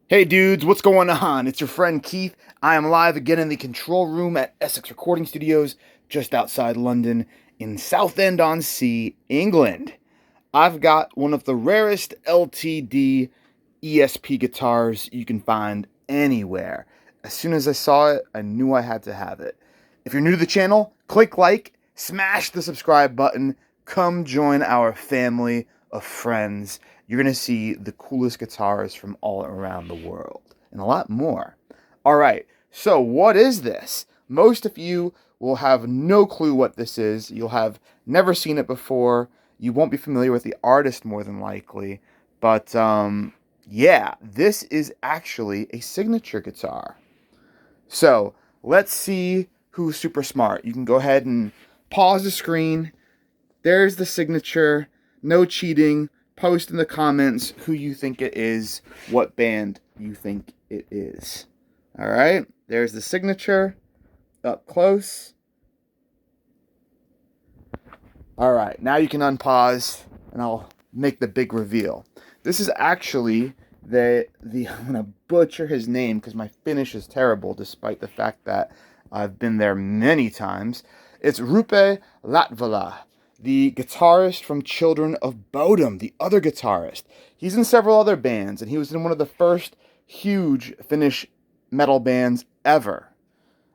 Hey dudes, what's going on? It's your friend Keith. I am live again in the control room at Essex Recording Studios, just outside London, in Southend-on-Sea, England. I've got one of the rarest LTD ESP guitars you can find anywhere. As soon as I saw it, I knew I had to have it. If you're new to the channel, click like, smash the subscribe button, come join our family of friends. You're going to see the coolest guitars from all around the world and a lot more. All right, so what is this? Most of you will have no clue what this is. You'll have never seen it before. You won't be familiar with the artist more than likely. But yeah, this is actually a signature guitar. So let's see who's super smart. You can go ahead and pause the screen. There's the signature. No cheating. Post in the comments who you think it is, what band you think it is. All right, there's the signature up close. All right, now you can unpause and I'll make the big reveal. This is actually I'm gonna butcher his name because my Finnish is terrible, despite the fact that I've been there many times. It's Roope Latvala, the guitarist from Children of Bodom, the other guitarist. He's in several other bands, and he was in one of the first huge Finnish metal bands ever.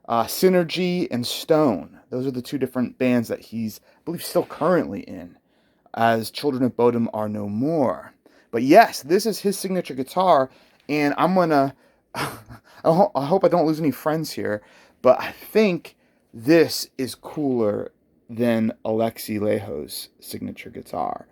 Sinirgy and Stone. Those are the two different bands that he's, I believe, still currently in, as Children of Bodom are no more. But yes, this is his signature guitar, and I'm gonna, I hope I don't lose any friends here, but I think this is cooler than Alexi Laiho's signature guitar.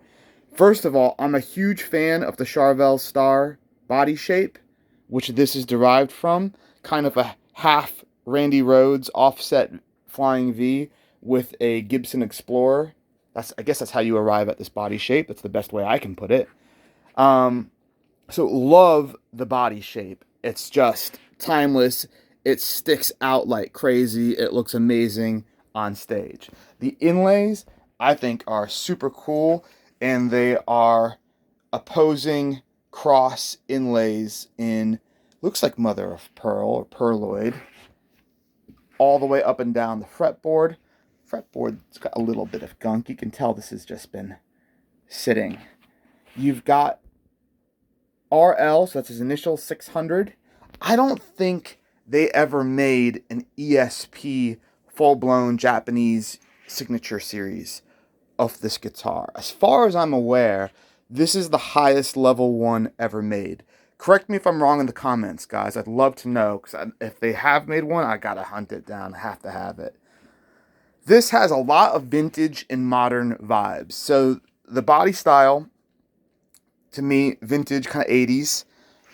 First of all, I'm a huge fan of the Charvel Star body shape, which this is derived from, kind of a half Randy Rhoads offset flying V with a Gibson Explorer. I guess that's how you arrive at this body shape. That's the best way I can put it. So love the body shape. It's just timeless. It sticks out like crazy. It looks amazing on stage. The inlays, I think, are super cool, and they are opposing cross inlays in, looks like mother of pearl or pearloid, all the way up and down the fretboard. Fretboard's got a little bit of gunk. You can tell this has just been sitting. You've got RL, so that's his initial 600. I don't think they ever made an ESP full-blown Japanese signature series of this guitar. As far as I'm aware, this is the highest level one ever made. Correct me if I'm wrong in the comments, guys. I'd love to know, because if they have made one, I gotta hunt it down. I have to have it. This has a lot of vintage and modern vibes. So the body style, to me, vintage, kind of 80s.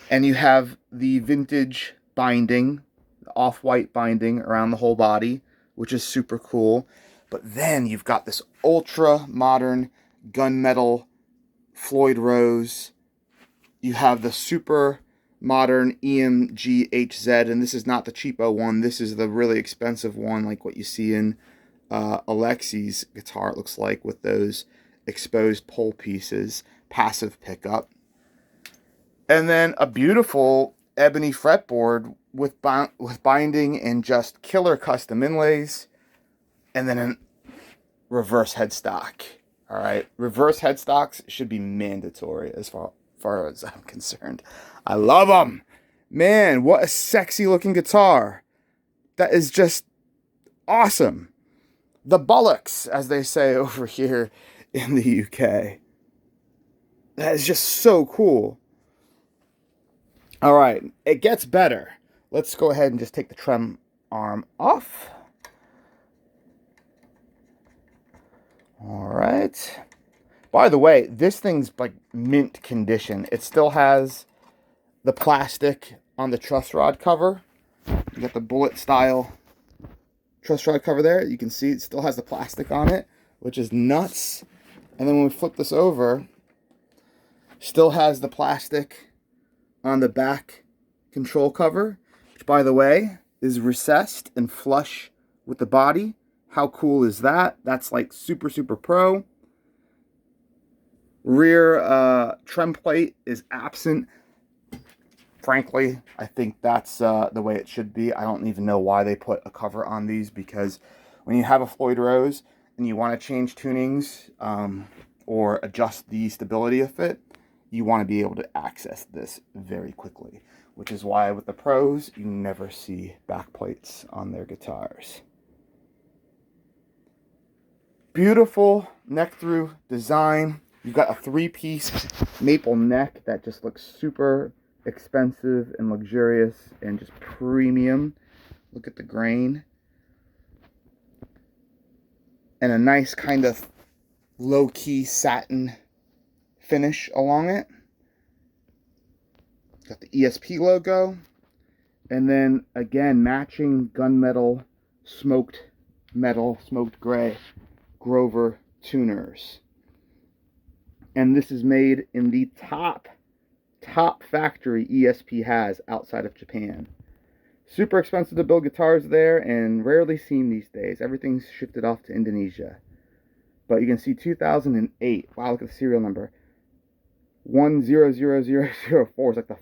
And you have the vintage binding, the off-white binding around the whole body, which is super cool. But then you've got this ultra-modern gunmetal Floyd Rose. You have the super modern EMG HZ, and this is not the cheapo one. This is the really expensive one, like what you see in Alexi's guitar, it looks like, with those exposed pole pieces, passive pickup. And then a beautiful ebony fretboard with binding and just killer custom inlays. And then a reverse headstock. All right, reverse headstocks should be mandatory as far as I'm concerned. I love them. Man, what a sexy looking guitar. That is just awesome. The bollocks, as they say over here in the UK. That is just so cool. All right, it gets better. Let's go ahead and just take the trem arm off. All right. By the way, this thing's like mint condition. It still has the plastic on the truss rod cover. You got the bullet style truss rod cover there. You can see it still has the plastic on it, which is nuts. And then when we flip this over, still has the plastic on the back control cover, which, by the way, is recessed and flush with the body. How cool is that? That's like super, super pro. Rear trem plate is absent. frankly, I think that's the way it should be. I don't even know why they put a cover on these, because when you have a Floyd Rose and you want to change tunings or adjust the stability of it, you want to be able to access this very quickly, which is why with the pros, you never see backplates on their guitars. Beautiful neck-through design. You've got a 3-piece maple neck that just looks super expensive and luxurious and just premium. Look at the grain. And a nice kind of low-key satin finish along it. Got the ESP logo. And then, again, matching gunmetal, smoked gray Grover tuners. And this is made in the top factory ESP has outside of Japan. Super expensive to build guitars there and rarely seen these days. Everything's shifted off to Indonesia. But you can see 2008. Wow, look at the serial number. 100004 is like the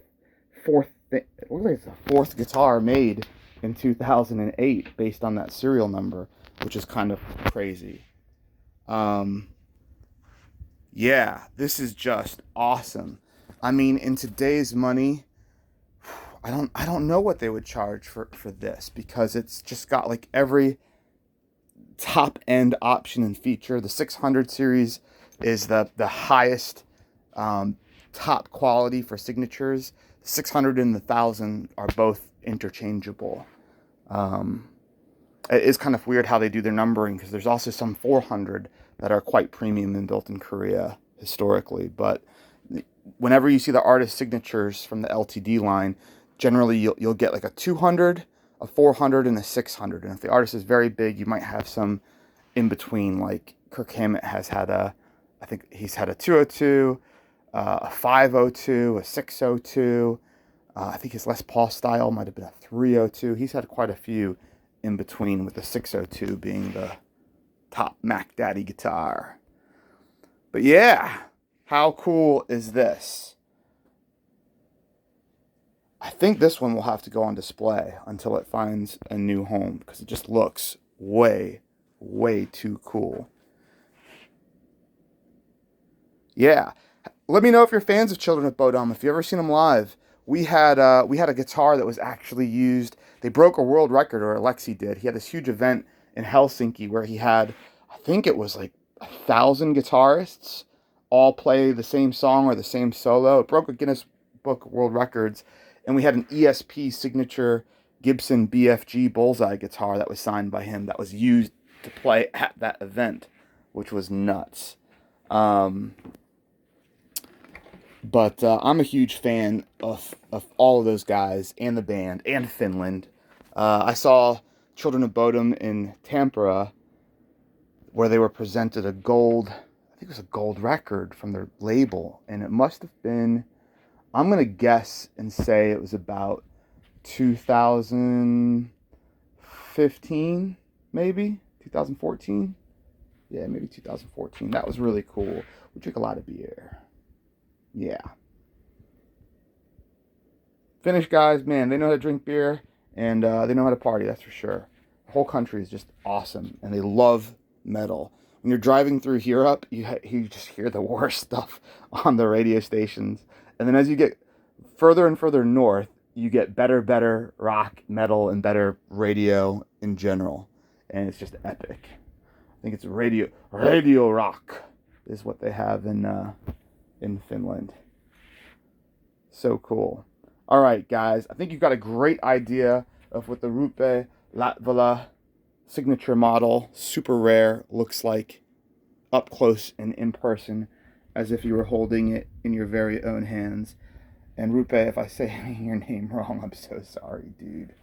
fourth thing. It looks like it's the fourth guitar made in 2008 based on that serial number, which is kind of crazy. Yeah, this is just awesome. I mean, in today's money, I don't know what they would charge for this, because it's just got like every top end option and feature. The 600 series is the highest top quality for signatures. The 600 and the 1000 are both interchangeable. It is kind of weird how they do their numbering, because there's also some 400 that are quite premium and built in Korea historically. But whenever you see the artist signatures from the LTD line, generally you'll get like a 200, a 400, and a 600. And if the artist is very big, you might have some in between. Like Kirk Hammett has had I think he's had a 202, a 502, a 602. I think his Les Paul style might have been a 302. He's had quite a few in between, with the 602 being the top Mac Daddy guitar. But yeah, how cool is this? I think this one will have to go on display until it finds a new home, because it just looks way too cool. Yeah, let me know if you're fans of Children of Bodom. If you've ever seen them live, we had a guitar that was actually used. They broke a world record, or Alexi did. He had this huge event in Helsinki where he had, I think it was like 1,000 guitarists all play the same song or the same solo. It broke a Guinness Book of World Records, and we had an ESP signature Gibson BFG Bullseye guitar that was signed by him that was used to play at that event, which was nuts. But I'm a huge fan of all of those guys and the band and Finland. I saw Children of Bodom in Tampere, where they were presented a gold, I think it was a gold record from their label. And it must have been, I'm going to guess and say it was about 2015, maybe? 2014? Yeah, maybe 2014. That was really cool. We drank a lot of beer. Yeah. Finnish guys, man, they know how to drink beer, and they know how to party, that's for sure. The whole country is just awesome, and they love metal. When you're driving through Europe, you just hear the worst stuff on the radio stations. And then as you get further and further north, you get better rock, metal, and better radio in general. And it's just epic. I think it's radio rock is what they have in Finland. So cool. All right, guys. I think you've got a great idea of what the Roope Latvala signature model, super rare, looks like up close and in person, as if you were holding it in your very own hands. And Roope, if I say your name wrong, I'm so sorry, dude.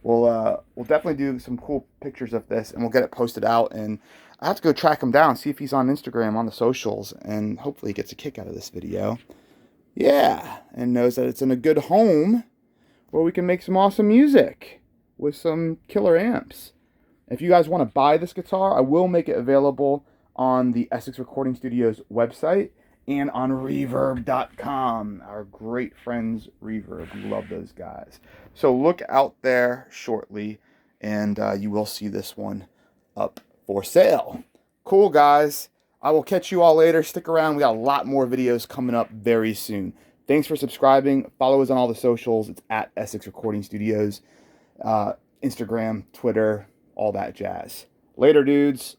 We'll definitely do some cool pictures of this, and we'll get it posted out. And I have to go track him down, see if he's on Instagram, on the socials, and hopefully he gets a kick out of this video. Yeah, and knows that it's in a good home where we can make some awesome music with some killer amps. If you guys want to buy this guitar, I will make it available on the Essex Recording Studios website. and on Reverb.com. Our great friends Reverb. We love those guys. So look out there shortly, and you will see this one up for sale. Cool, guys. I will catch you all later. Stick around. We got a lot more videos coming up very soon. Thanks for subscribing. Follow us on all the socials. It's at Essex Recording Studios. Instagram, Twitter, all that jazz. Later, dudes.